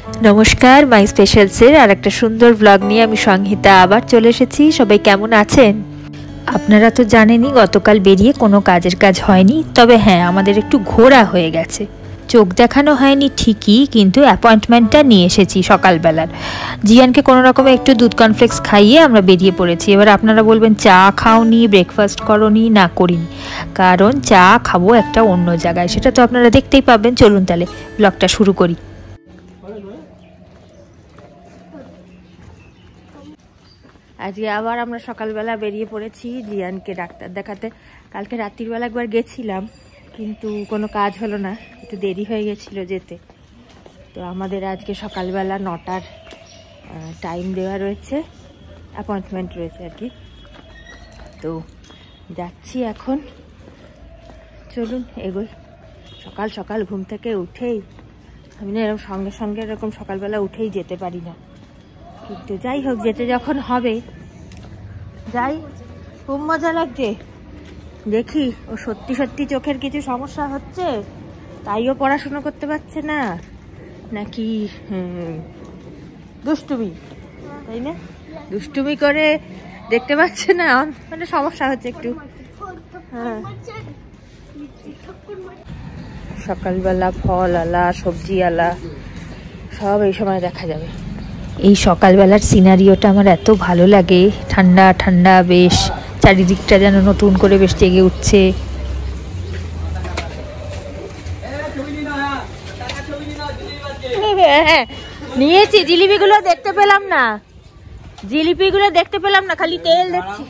নমস্কার, মাই স্পেশালসের আর একটা সুন্দর ব্লগ নিয়ে আমি সংহিতা আবার চলে এসেছি। সবাই কেমন আছেন? আপনারা তো জানেনই গতকাল বেরিয়ে কোনো কাজের কাজ হয়নি, তবে হ্যাঁ আমাদের একটু ঘোরা হয়ে গেছে। চোখ দেখানো হয়নি ঠিকই, কিন্তু অ্যাপয়েন্টমেন্টটা নিয়ে এসেছি সকালবেলার। জিয়ানকে কোনো রকমে একটু দুধ কর্নফ্লেক্স খাইয়ে আমরা বেরিয়ে পড়েছি। এবার আপনারা বলবেন চা খাওনি, ব্রেকফাস্ট করনি? না, করিনি, কারণ চা খাবো একটা অন্য জায়গায়, সেটা তো আপনারা দেখতেই পাবেন। চলুন তাহলে ব্লগটা শুরু করি। আজকে আবার আমরা সকালবেলা বেরিয়ে পড়েছি জিয়ানকে ডাক্তার দেখাতে। কালকে রাত্রিবেলা একবার গেছিলাম, কিন্তু কোনো কাজ হলো না, একটু দেরি হয়ে গেছিলো যেতে। তো আমাদের আজকে সকালবেলা 9টার টাইম দেওয়া রয়েছে, অ্যাপয়েন্টমেন্ট রয়েছে আর কি। তো যাচ্ছি এখন, চলুন এগোই। সকাল সকাল ঘুম থেকে উঠেই আমি না এরকম সঙ্গে সঙ্গে এরকম সকালবেলা উঠেই যেতে পারি না, কিন্তু যাই হোক, যেতে যখন হবে যাই। খুব মজা লাগছে। দেখি ও সত্যি সত্যি চোখের কিছু সমস্যা হচ্ছে, তাইও পড়াশুনো করতে পারছে না, নাকি দুষ্টুমি, তাই না? দুষ্টুমি করে দেখতে পাচ্ছে না, মানে সমস্যা হচ্ছে একটু। হ্যাঁ, সকালবেলা ফল আলা, সবজি আলা সব এই সময় দেখা যাবে। এই সকালবেলার সিনারিওটা আমার এত ভালো লাগে, ঠান্ডা ঠান্ডা, বেশ চারিদিকটা যেন নতুন করে বেশ জেগে উঠছে। নিয়েছি, জিলিপিগুলো দেখতে পেলাম না, জিলিপিগুলো দেখতে পেলাম না, খালি তেল দেখছি।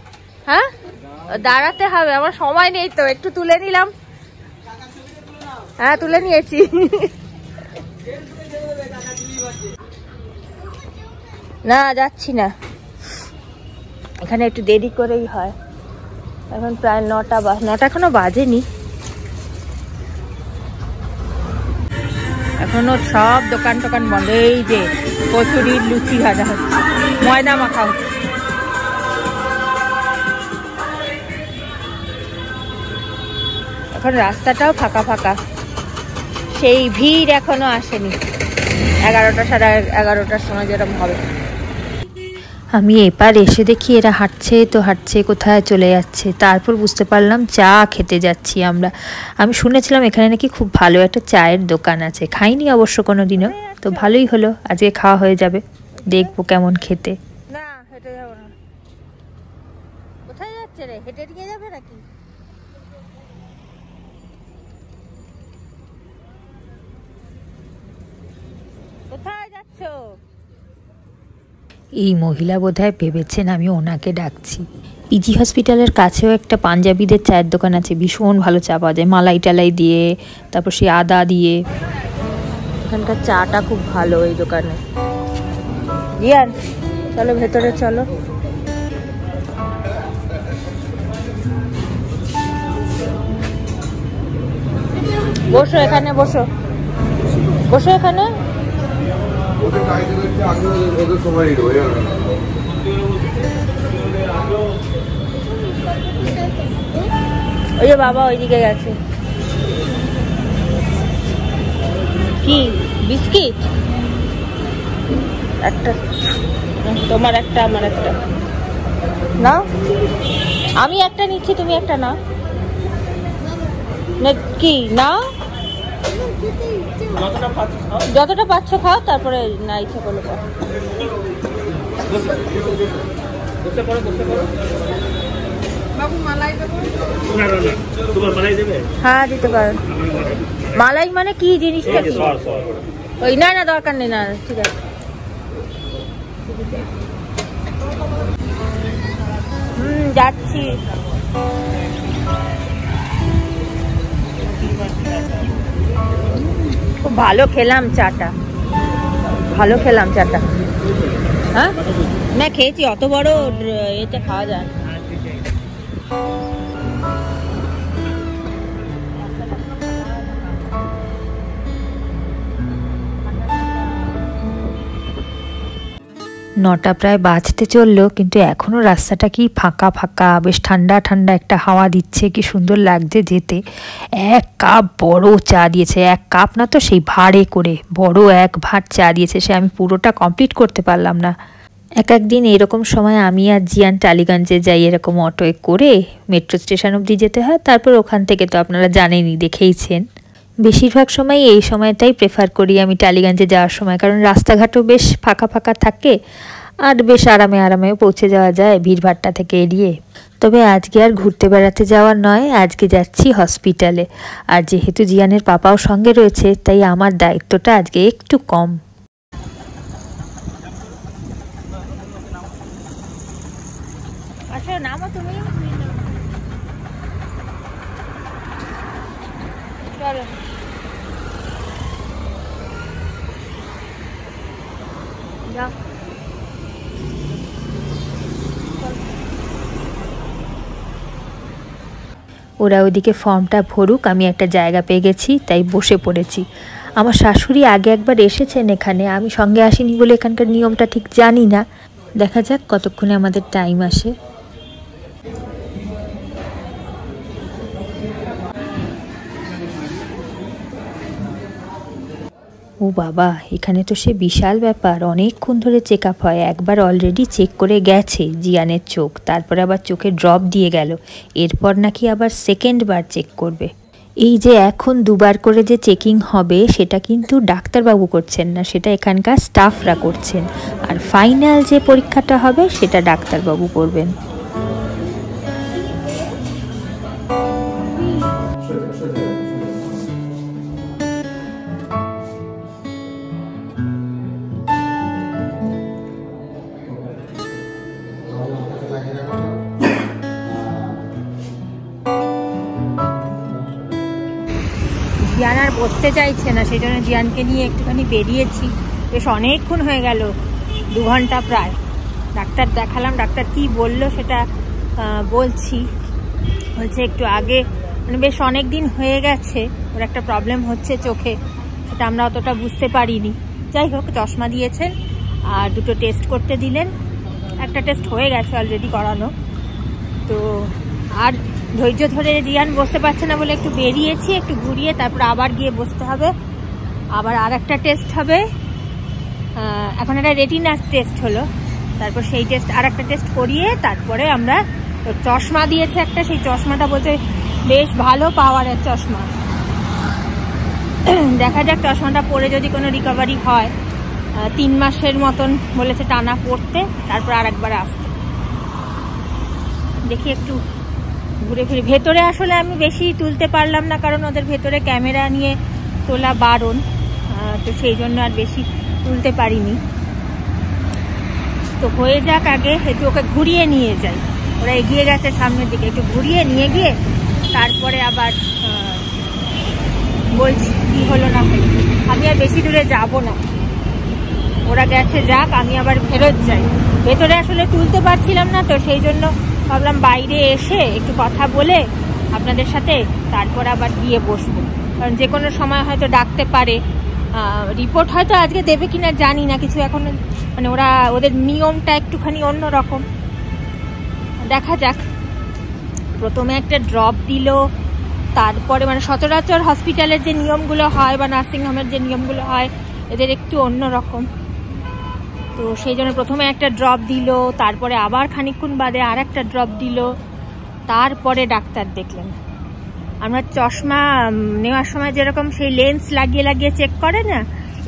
হ্যাঁ, দাঁড়াতে হবে, আমার সময় নেই তো, একটু তুলে নিলাম। হ্যাঁ, তুলে নিয়েছি। না, যাচ্ছি না, এখানে একটু দেরি করেই হয়। এখন প্রায় 9টা এখনো বাজেনি, এখনো সব দোকান টোকান বন্ধ। এই যে কচুরির লুচি ভাজা হচ্ছে, ময়দা মাখা হচ্ছে। এখন রাস্তাটাও ফাঁকা ফাঁকা, সেই ভিড় এখনো আসেনি। 11টা সাড়ে 11টার সময় যেরকম হবে। আমি এবার এসে দেখি এরা হাঁটছে তো হাঁটছে, কোথায় চলে যাচ্ছে। তারপর বুঝতে পারলাম চা খেতে যাচ্ছি আমরা। আমি শুনেছিলাম এখানে নাকি খুব ভালো একটা চায়ের দোকান আছে, খাইনি অবশ্য কোনোদিনও, তো ভালোই হলো, আজকে খাওয়া হয়ে যাবে। দেখবো কেমন খেতে। না, হেঁটে যাবো না। কোথায় যাচ্ছে রে? হেঁটে নিয়ে যাবে নাকি? কোথায় যাচ্ছ? এই মহিলা বোধহয় ভেবেছেন আমি ওনাকে ডাকছি। পিজি হসপিটালের কাছেও একটা পাঞ্জাবিদের চায়ের দোকান আছে, ভীষণ ভালো চা পাওয়া যায়, মালাই টালাই দিয়ে, তারপর সেই আদা দিয়ে। এখানকার চাটা খুব ভালো এই দোকানে। জিয়ান, চলো ভেতরে চলো। বসো এখানে, বসো বসো এখানে। ওই যে বাবা ওইদিকে গেছে। কি বিস্কিট? একটা তোমার, একটা আমার, একটা নাও। আমি একটা নিচ্ছি, তুমি একটা নাও। কি নাও, যতটা পাচ্ছ খাও, তারপরে না ইচ্ছা করলো। হ্যাঁ, দিতে পারো। মালাই মানে কি জিনিসটা? কি ওই? না না, দরকার নেই, না ঠিক আছে। যাচ্ছি। খুব ভালো খেলাম চাটা, ভালো খেলাম চাটা। হ্যাঁ, না খেয়েছি, অত বড় এটা খাওয়া যায়। 9টা প্রায় বাজতে চললো, কিন্তু এখনও রাস্তাটা কি ফাঁকা ফাঁকা, বেশ ঠান্ডা ঠান্ডা একটা হাওয়া দিচ্ছে, কি সুন্দর লাগছে যেতে। 1 কাপ বড় চা দিয়েছে, 1 কাপ না তো সেই ভাঁড়ে করে বড় 1 ভাঁড় চা দিয়েছে, সে আমি পুরোটা কমপ্লিট করতে পারলাম না। একদিন এরকম সময় আমি আর জিয়ান টালিগঞ্জে যাই, এরকম অটোয় করে মেট্রো স্টেশন অবধি যেতে হয়, তারপর ওখান থেকে তো আপনারা জানেনই, দেখেইছেন। বেশিরভাগ সময় এই সময়টাই প্রেফার করি আমি টালিগঞ্জে যাওয়ার সময়, কারণ রাস্তাঘাটও বেশ ফাঁকা ফাঁকা থাকে আর বেশ আরামে আরামেও পৌঁছে যাওয়া যায় ভিড়ভাট্টা থেকে এড়িয়ে। তবে আজকে আর ঘুরতে বেড়াতে যাওয়ার নয়, আজকে যাচ্ছি হসপিটালে। আর যেহেতু জিয়ানের পাপাও সঙ্গে রয়েছে, তাই আমার দায়িত্বটা আজকে একটু কম। আচ্ছা, নামো তুমি। চলো। যাও। ওরা ওদিকে ফর্মটা ভরুক, আমি একটা জায়গা পেয়ে গেছি, তাই বসে পড়েছি। আমার শাশুড়ি আগে একবার এসেছেন এখানে, আমি সঙ্গে আসিনি বলে এখানকার নিয়মটা ঠিক জানি না। দেখা যাক কতক্ষণে আমাদের টাইম আসে। ও বাবা, এখানে তো সে বিশাল ব্যাপার, অনেকক্ষণ ধরে চেক আপ হয়। একবার অলরেডি চেক করে গেছে জিয়ানের চোখ, তারপরে আবার চোখে ড্রপ দিয়ে গেল, এরপর নাকি আবার সেকেন্ড বার চেক করবে। এই যে এখন 2বার করে যে চেকিং হবে, সেটা কিন্তু ডাক্তারবাবু করছেন না, সেটা এখানকার স্টাফরা করছেন। আর ফাইনাল যে পরীক্ষাটা হবে সেটা ডাক্তারবাবু করবেন। জিয়ান আর বসতে চাইছে না, সেই জন্য জিয়ানকে নিয়ে একটুখানি বেরিয়েছি। বেশ অনেকক্ষণ হয়ে গেল, 2 ঘন্টা প্রায়। ডাক্তার দেখালাম, ডাক্তার কি বললো সেটা বলছি। বলছে একটু আগে, মানে বেশ অনেক দিন হয়ে গেছে ওর একটা প্রবলেম হচ্ছে চোখে, সেটা আমরা অতটা বুঝতে পারিনি। যাই হোক, চশমা দিয়েছেন আর 2টো টেস্ট করতে দিলেন। একটা টেস্ট হয়ে গেছে অলরেডি করানো। তো আর ধৈর্য ধরে জিয়ান বসতে পারছে না বলে একটু বেরিয়েছি, একটু ঘুরিয়ে তারপর আবার গিয়ে বসতে হবে। আবার আর একটা টেস্ট হবে, এখন একটা রেটিনা টেস্ট হলো, তারপর সেই টেস্ট আর একটা টেস্ট করিয়ে তারপরে আমরা চশমা দিয়েছে একটা, সেই চশমাটা বলতে বেশ ভালো পাওয়ারের চশমা। দেখা যাক চশমাটা পরে যদি কোনো রিকভারি হয়, 3 মাসের মতন বলেছে টানা পড়তে, তারপর আর একবার আসতে। দেখি একটু ঘুরে ফিরে। ভেতরে আসলে আমি বেশি তুলতে পারলাম না, কারণ ওদের ভেতরে ক্যামেরা নিয়ে তোলা বারণ, তো সেই জন্য আর বেশি তুলতে পারিনি। তো হয়ে যাক আগে, একটু ওকে ঘুরিয়ে নিয়ে যাই। ওরা এগিয়ে গেছে সামনের দিকে, একটু ঘুরিয়ে নিয়ে গিয়ে তারপরে আবার বলছি কি হলো না হলো। আমি আর বেশি দূরে যাব না, ওরা গেছে যাক, আমি আবার ফেরত যাই। ভেতরে আসলে তুলতে পারছিলাম না, তো সেই জন্য ভাবলাম বাইরে এসে একটু কথা বলে আপনাদের সাথে তারপর আবার গিয়ে বসবো, কারণ যে কোনো সময় হয়তো ডাকতে পারে। রিপোর্ট হয়তো আজকে দেবে কিনা জানি না, কিছু এখন মানে ওদের নিয়মটা একটুখানি অন্যরকম, দেখা যাক। প্রথমে একটা ড্রপ দিল, তারপরে মানে সচরাচর হসপিটালের যে নিয়মগুলো হয় বা নার্সিংহোমের যে নিয়মগুলো হয়, এদের একটু অন্যরকম। তো সেই জন্য প্রথমে একটা ড্রপ দিল, তারপরে আবার খানিকক্ষণ বাদে আর একটা ড্রপ দিল, তারপরে ডাক্তার দেখলেন। আমরা চশমা নেওয়ার সময় যেরকম সেই লেন্স লাগিয়ে লাগিয়ে চেক করে না,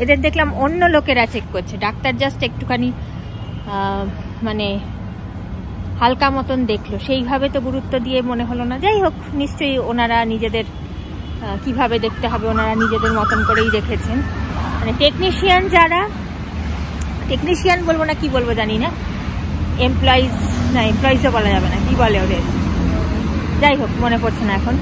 এদের দেখলাম অন্য লোকেরা চেক করছে। ডাক্তার জাস্ট একটুখানি মানে হালকা মতন দেখলো, সেইভাবে তো গুরুত্ব দিয়ে মনে হলো না। যাই হোক, নিশ্চয়ই ওনারা নিজেদের কিভাবে দেখতে হবে ওনারা নিজেদের মতন করেই দেখেছেন। মানে টেকনিশিয়ান যারা, টেকনিশিয়ান বলবো না কি বলবো জানি না, এমপ্লয়িজ না, এমপ্লয়িজও বলা যাবে না, কি বলে ওদের, যাই হোক মনে পড়ছে না এখন।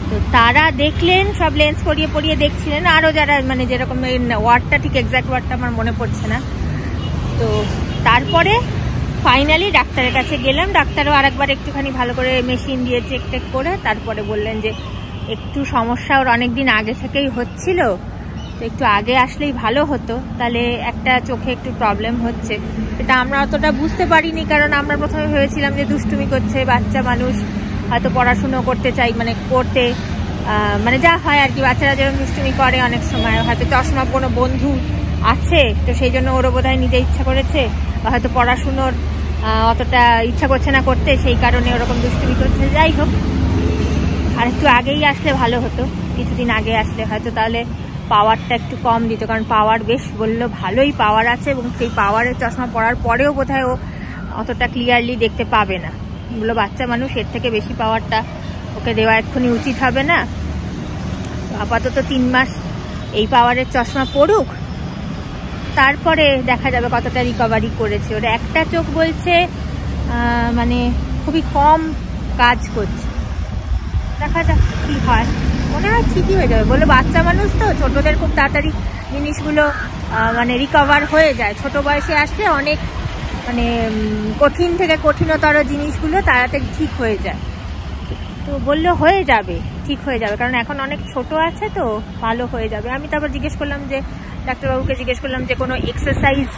তো তারা দেখলেন, সব লেন্স পরিয়ে পরিয়ে দেখছিলেন। আরও যারা মানে যেরকম ওয়ার্ডটা, ঠিক এক্সাক্ট ওয়ার্ডটা আমার মনে পড়ছে না। তো তারপরে ফাইনালি ডাক্তারের কাছে গেলাম। ডাক্তারও আরেকবার একটুখানি ভালো করে মেশিন দিয়ে চেক টেক করে তারপরে বললেন যে একটু সমস্যা ওর অনেকদিন আগে থেকেই হচ্ছিল, তো একটু আগে আসলেই ভালো হতো, তাহলে একটা চোখে একটু প্রবলেম হচ্ছে, এটা আমরা অতটা বুঝতে পারিনি, কারণ আমরা প্রথমে ভেবেছিলাম যে দুষ্টুমি করছে, বাচ্চা মানুষ হয়তো পড়াশুনো করতে চাই, মানে করতে মানে যা হয় আর কি, বাচ্চারা যেরকম দুষ্টুমি করে অনেক সময়, হয়তো চশমা কোনো বন্ধু আছে তো সেই জন্য ওরও বোধহয় নিজে ইচ্ছা করেছে, বা হয়তো পড়াশুনোর অতটা ইচ্ছা করছে না করতে, সেই কারণে ওরকম দুষ্টুমি করছে। যাই হোক, আর একটু আগেই আসলে ভালো হতো, কিছুদিন আগে আসলে হয়তো তাহলে পাওয়ারটা একটু কম দিত, কারণ পাওয়ার বেশ বললো ভালোই পাওয়ার আছে, এবং সেই পাওয়ারের চশমা পরার পরেও বোধহয় ও অতটা ক্লিয়ারলি দেখতে পাবে না। বললো বাচ্চা মানুষ, এর থেকে বেশি পাওয়ারটা ওকে দেওয়া এক্ষুনি উচিত হবে না, আপাতত 3 মাস এই পাওয়ারের চশমা পড়ুক, তারপরে দেখা যাবে কতটা রিকভারি করেছে। ওর একটা চোখ বলছে মানে খুবই কম কাজ করছে, দেখা যাক কি হয়, মনে হয় ঠিকই হয়ে যাবে। বলে বাচ্চা মানুষ তো, ছোটদের খুব তাড়াতাড়ি জিনিসগুলো মানে রিকভার হয়ে যায়, ছোট বয়সে আসলে অনেক মানে কঠিন থেকে কঠিনতর জিনিসগুলো তাড়াতাড়ি ঠিক হয়ে যায়। তো বললো হয়ে যাবে, ঠিক হয়ে যাবে, কারণ এখন অনেক ছোট আছে তো, ভালো হয়ে যাবে। আমি তারপর জিজ্ঞেস করলাম যে ডাক্তারবাবুকে জিজ্ঞেস করলাম যে কোনো এক্সারসাইজ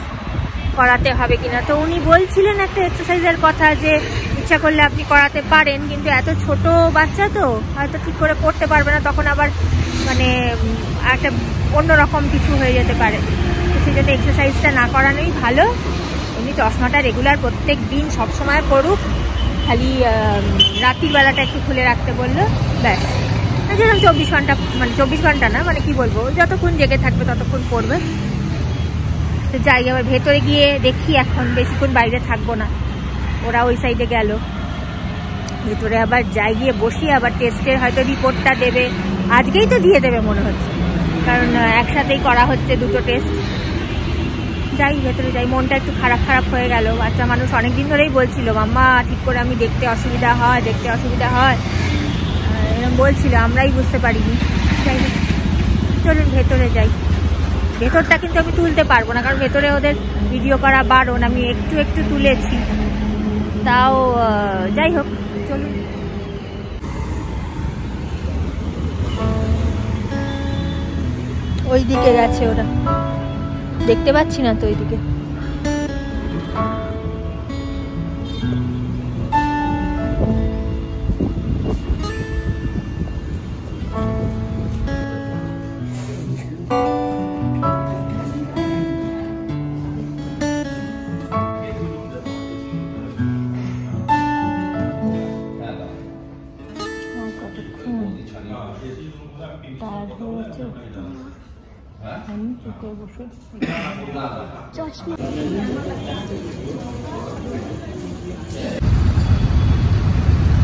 করাতে হবে কিনা, তো উনি বলছিলেন একটা এক্সারসাইজের কথা, যে ইচ্ছা করলে আপনি করাতে পারেন, কিন্তু এত ছোট বাচ্চা তো হয়তো ঠিক করে করতে পারবে না, তখন আবার মানে একটা অন্যরকম কিছু হয়ে যেতে পারে, তো সেই জন্য এক্সারসাইজটা না করানোই ভালো। এমনি চশমাটা রেগুলার প্রত্যেক দিন সবসময় পড়ুক, খালি রাত্রির বেলাটা একটু খুলে রাখতে বললো, ব্যাস। যেরকম 24 ঘন্টা, মানে 24 ঘন্টা না, মানে কি বলবো, যতক্ষণ জেগে থাকবে ততক্ষণ পড়বে। তো যাই, আবার ভেতরে গিয়ে দেখি, এখন বেশিক্ষণ বাইরে থাকবো না, ওরা ওই সাইডে গেল, ভেতরে আবার যাই, গিয়ে বসি, আবার টেস্টের হয়তো রিপোর্টটা দেবে, আজকেই তো দিয়ে দেবে মনে হচ্ছে, কারণ একসাথেই করা হচ্ছে দুটো টেস্ট। যাই, ভেতরে যাই, মনটা একটু খারাপ খারাপ হয়ে গেল। বাচ্চা মানুষ অনেকদিন ধরেই বলছিল, মাম্মা ঠিক করে আমি দেখতে অসুবিধা হয়, দেখতে অসুবিধা হয়, এরকম বলছিল, আমরাই বুঝতে পারিনি। যাই হোক, চলুন ভেতরে যাই। ভেতরটা কিন্তু আমি তুলতে পারবো না, কারণ ভেতরে ওদের ভিডিও করা বারণ, আমি একটু একটু তুলেছি, তাও যাই হোক চলুন। ওই দিকে গেছে ওরা, দেখতে পাচ্ছি না তো ওইদিকে।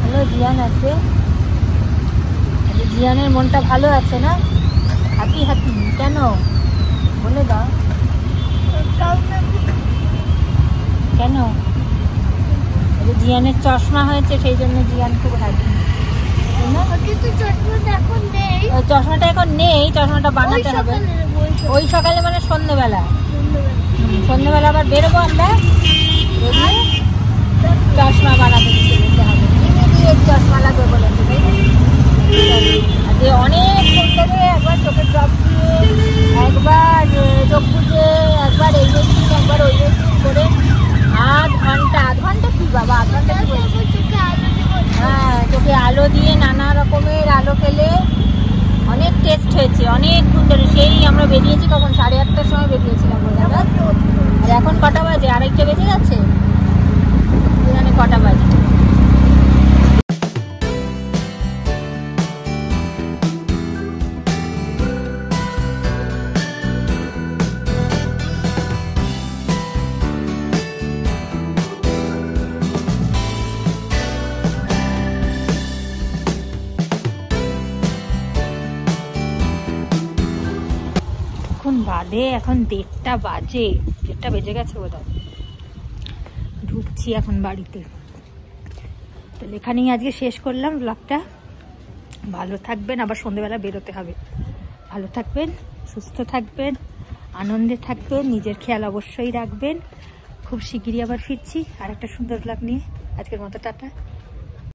হ্যালো, জিয়ান আছে, জিয়ানের মনটা ভালো আছে না? হ্যাপি হ্যাপি কেন বলে দাও, কেন? জিয়ানের চশমা হয়েছে, সেই জন্য জিয়ান খুব হ্যাপি। চশমাটা এখন নেই, চশমাটা বানাতে হবে ওই সকালে, মানে সন্ধ্যেবেলা। সন্ধ্যেবেলা আবার বেরোবো আমরা, চশমা বানাতে যেতে হবে, চশমা লাগবে বলেছে, যে অনেক ধরে একবার চোখের ড্রপ দিয়ে, একবার চোখ বুঝে, একবার এই মেশিন, একবার ওই মেশিন করে আধ ঘন্টা কি বাবা, আধ ঘন্টা কি বলছে? হ্যাঁ, চোখে আলো দিয়ে, নানা রকমের আলো ফেলে অনেক টেস্ট হয়েছে, অনেক সুন্দর। সেই আমরা বেরিয়েছি তখন 8:30টার সময় বেরিয়েছিলাম, আর এখন কটা বাজে? 2:30 বেজে গেছে, এখানে কটা বাজে? বাদে এখন 1:30 বাজে, 1:30 বেজে গেছে বোধহয়। ঢুকছি এখন বাড়িতে, তো এখানেই আজকে শেষ করলাম ব্লগটা। ভালো থাকবেন, আবার সন্ধ্যেবেলা বেরোতে হবে। ভালো থাকবেন, সুস্থ থাকবেন, আনন্দে থাকবেন, নিজের খেয়াল অবশ্যই রাখবেন। খুব শিগগিরই আবার ফিরছি আর একটা সুন্দর ব্লগ নিয়ে। আজকের মতো টাটা।